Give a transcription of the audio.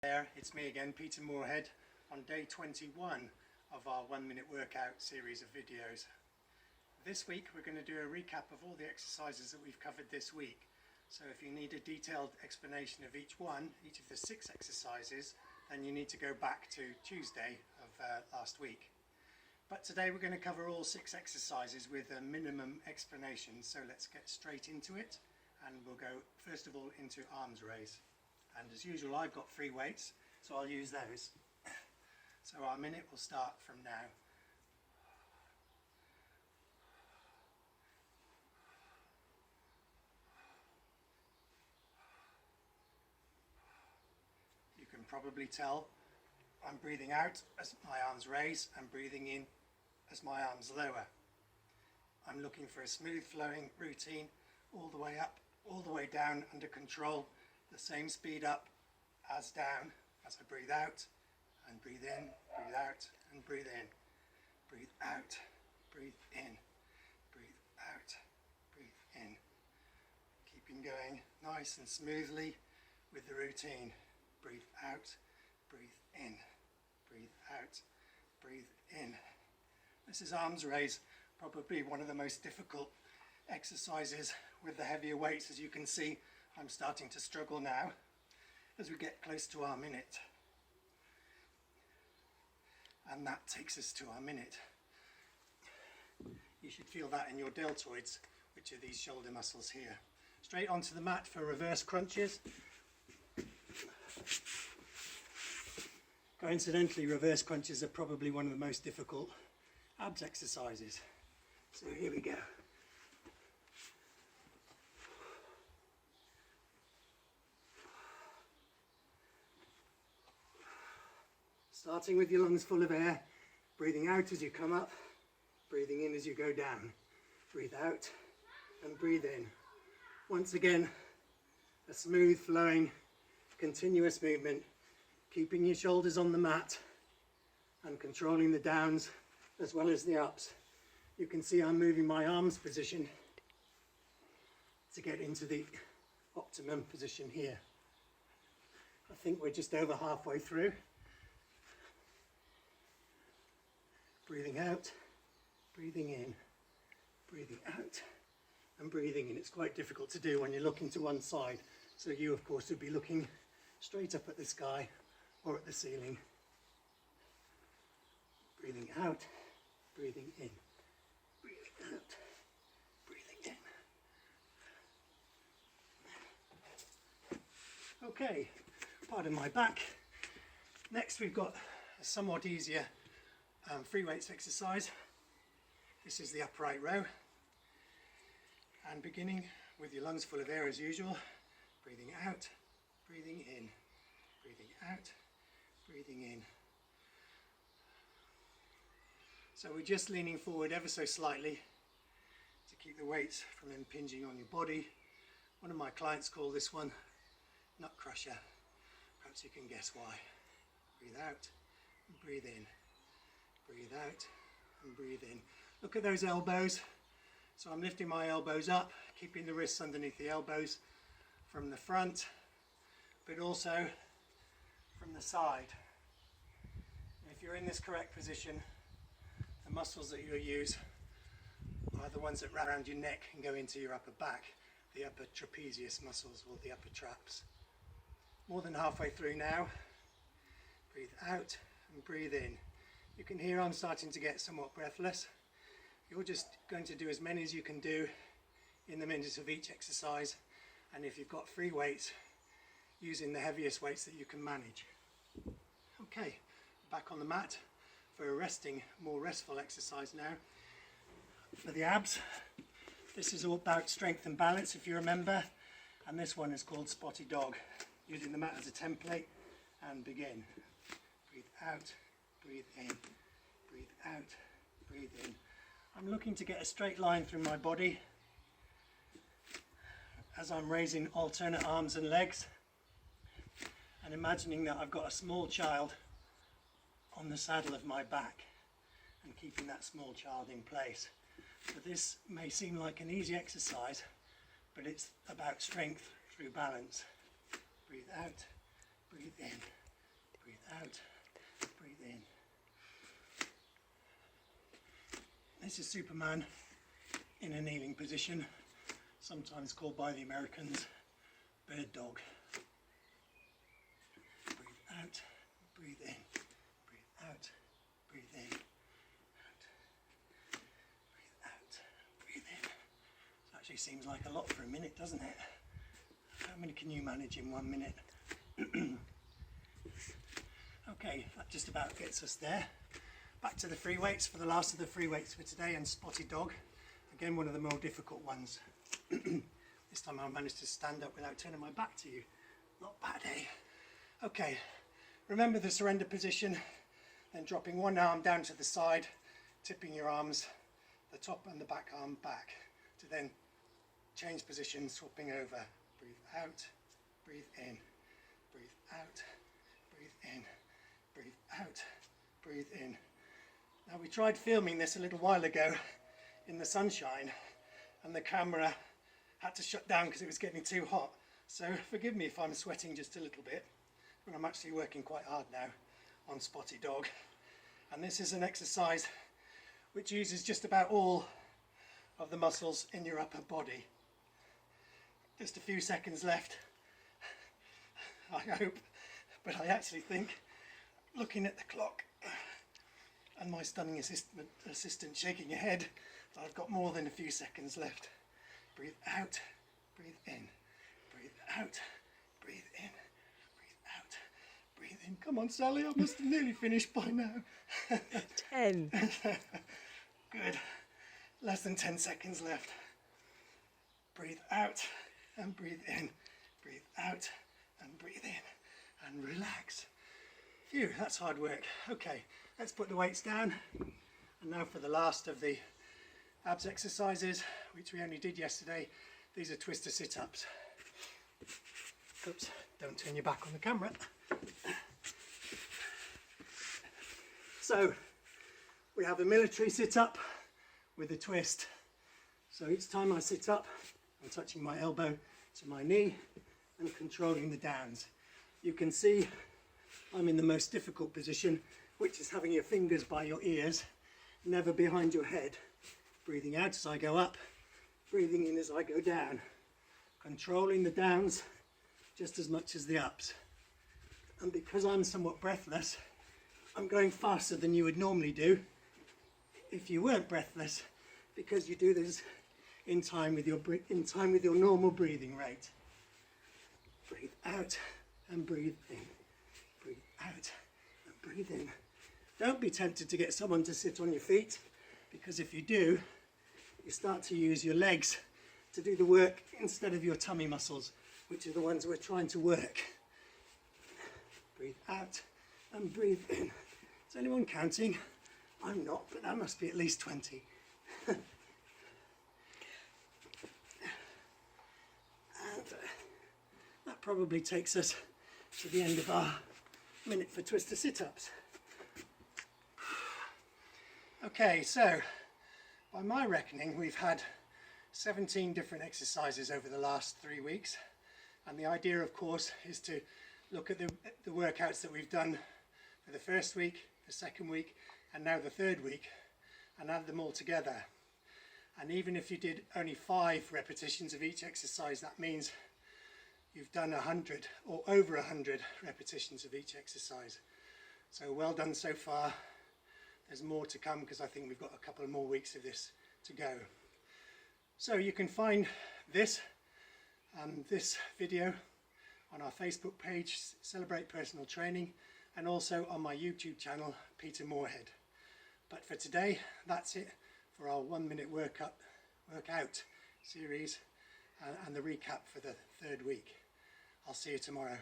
There, it's me again, Peter Moorhead, on day 21 of our 1 minute workout series of videos. This week we're going to do a recap of all the exercises that we've covered this week. So if you need a detailed explanation of each of the 6 exercises, then you need to go back to Tuesday of last week. But today we're going to cover all 6 exercises with a minimum explanation, so let's get straight into it, and we'll go first of all into arms raise. And as usual, I've got free weights, so I'll use those. So our minute will start from now. You can probably tell I'm breathing out as my arms raise and breathing in as my arms lower. I'm looking for a smooth flowing routine all the way up, all the way down under control. The same speed up as down as I breathe out and breathe in, breathe out and breathe in, breathe out, breathe in, breathe out, breathe in. Keeping going nice and smoothly with the routine. Breathe out, breathe in, breathe out, breathe in. This is arms raise, probably one of the most difficult exercises with the heavier weights. As you can see, I'm starting to struggle now as we get close to our minute. And that takes us to our minute. You should feel that in your deltoids, which are these shoulder muscles here. Straight onto the mat for reverse crunches. Coincidentally, reverse crunches are probably one of the most difficult abs exercises. So here we go. Starting with your lungs full of air, breathing out as you come up, breathing in as you go down. Breathe out and breathe in. Once again, a smooth flowing, continuous movement, keeping your shoulders on the mat and controlling the downs as well as the ups. You can see I'm moving my arms position to get into the optimum position here. I think we're just over halfway through. Breathing out, breathing in, breathing out and breathing in. It's quite difficult to do when you're looking to one side. So you of course would be looking straight up at the sky or at the ceiling. Breathing out, breathing in, breathing out, breathing in. Okay, pardon my back. Next we've got a somewhat easier free weights exercise. This is the upright row, and beginning with your lungs full of air as usual, breathing out, breathing in, breathing out, breathing in. So we're just leaning forward ever so slightly to keep the weights from impinging on your body. One of my clients call this one nut crusher. Perhaps you can guess why. Breathe out and breathe in. Breathe out and breathe in. Look at those elbows. So I'm lifting my elbows up, keeping the wrists underneath the elbows from the front, but also from the side. And if you're in this correct position, the muscles that you'll use are the ones that wrap around your neck and go into your upper back, the upper trapezius muscles or the upper traps. More than halfway through now. Breathe out and breathe in. You can hear I'm starting to get somewhat breathless. You're just going to do as many as you can do in the minutes of each exercise, and if you've got free weights, using the heaviest weights that you can manage. Okay, back on the mat for a resting, more restful exercise now. For the abs, this is all about strength and balance, if you remember, and this one is called Spotty Dog. Using the mat as a template, and begin. Breathe out. Breathe in, breathe out, breathe in. I'm looking to get a straight line through my body as I'm raising alternate arms and legs, and imagining that I've got a small child on the saddle of my back and keeping that small child in place. So this may seem like an easy exercise, but it's about strength through balance. Breathe out, breathe in, out, breathe in. This is Superman in a kneeling position, sometimes called by the Americans bird dog. Breathe out, breathe in, breathe out, breathe in, out, breathe out, breathe in. It actually seems like a lot for a minute, doesn't it? How many can you manage in 1 minute? Okay, that just about gets us there. Back to the free weights for the last of the free weights for today, and Spotty dog. Again, one of the more difficult ones. This time I managed to stand up without turning my back to you. Not bad, eh? Okay, remember the surrender position, then dropping one arm down to the side, tipping your arms, the top and the back arm back, to then change position, swapping over. Breathe out, breathe in, breathe out, breathe in, breathe out, breathe in. Now, we tried filming this a little while ago in the sunshine, and the camera had to shut down because it was getting too hot. So forgive me if I'm sweating just a little bit, but I'm actually working quite hard now on Spotty dog. And this is an exercise which uses just about all of the muscles in your upper body. Just a few seconds left, I hope, but I actually think, looking at the clock and my stunning assistant shaking her head, that I've got more than a few seconds left. Breathe out, breathe in, breathe out, breathe in, breathe out, breathe in. Come on, Sally, I must have nearly finished by now. 10. Good. Less than 10 seconds left. Breathe out and breathe in. Breathe out and breathe in. And relax. Phew, that's hard work. Okay, let's put the weights down. And now for the last of the abs exercises, which we only did yesterday. These are twister sit-ups. Oops, don't turn your back on the camera. So, we have a military sit-up with a twist. So each time I sit up, I'm touching my elbow to my knee and controlling the downs. You can see I'm in the most difficult position, which is having your fingers by your ears, never behind your head. Breathing out as I go up, breathing in as I go down. Controlling the downs just as much as the ups. And because I'm somewhat breathless, I'm going faster than you would normally do if you weren't breathless, because you do this in time with your normal breathing rate. Breathe out and breathe in. Breathe out and breathe in. Don't be tempted to get someone to sit on your feet, because if you do, you start to use your legs to do the work instead of your tummy muscles, which are the ones we're trying to work. Breathe out and breathe in. Is anyone counting? I'm not, but that must be at least 20. And that probably takes us to the end of our minute for twister sit-ups. Okay, so by my reckoning, we've had 17 different exercises over the last 3 weeks, and the idea, of course, is to look at the workouts that we've done for the first week, the second week, and now the third week, and add them all together. And even if you did only 5 repetitions of each exercise, that means you've done 100 or over 100 repetitions of each exercise. So well done so far. There's more to come, because I think we've got a couple of more weeks of this to go. So you can find this video on our Facebook page, Celebrate Personal Training, and also on my YouTube channel, Peter Moorhead. But for today, that's it for our 1 minute workout series and the recap for the third week. I'll see you tomorrow.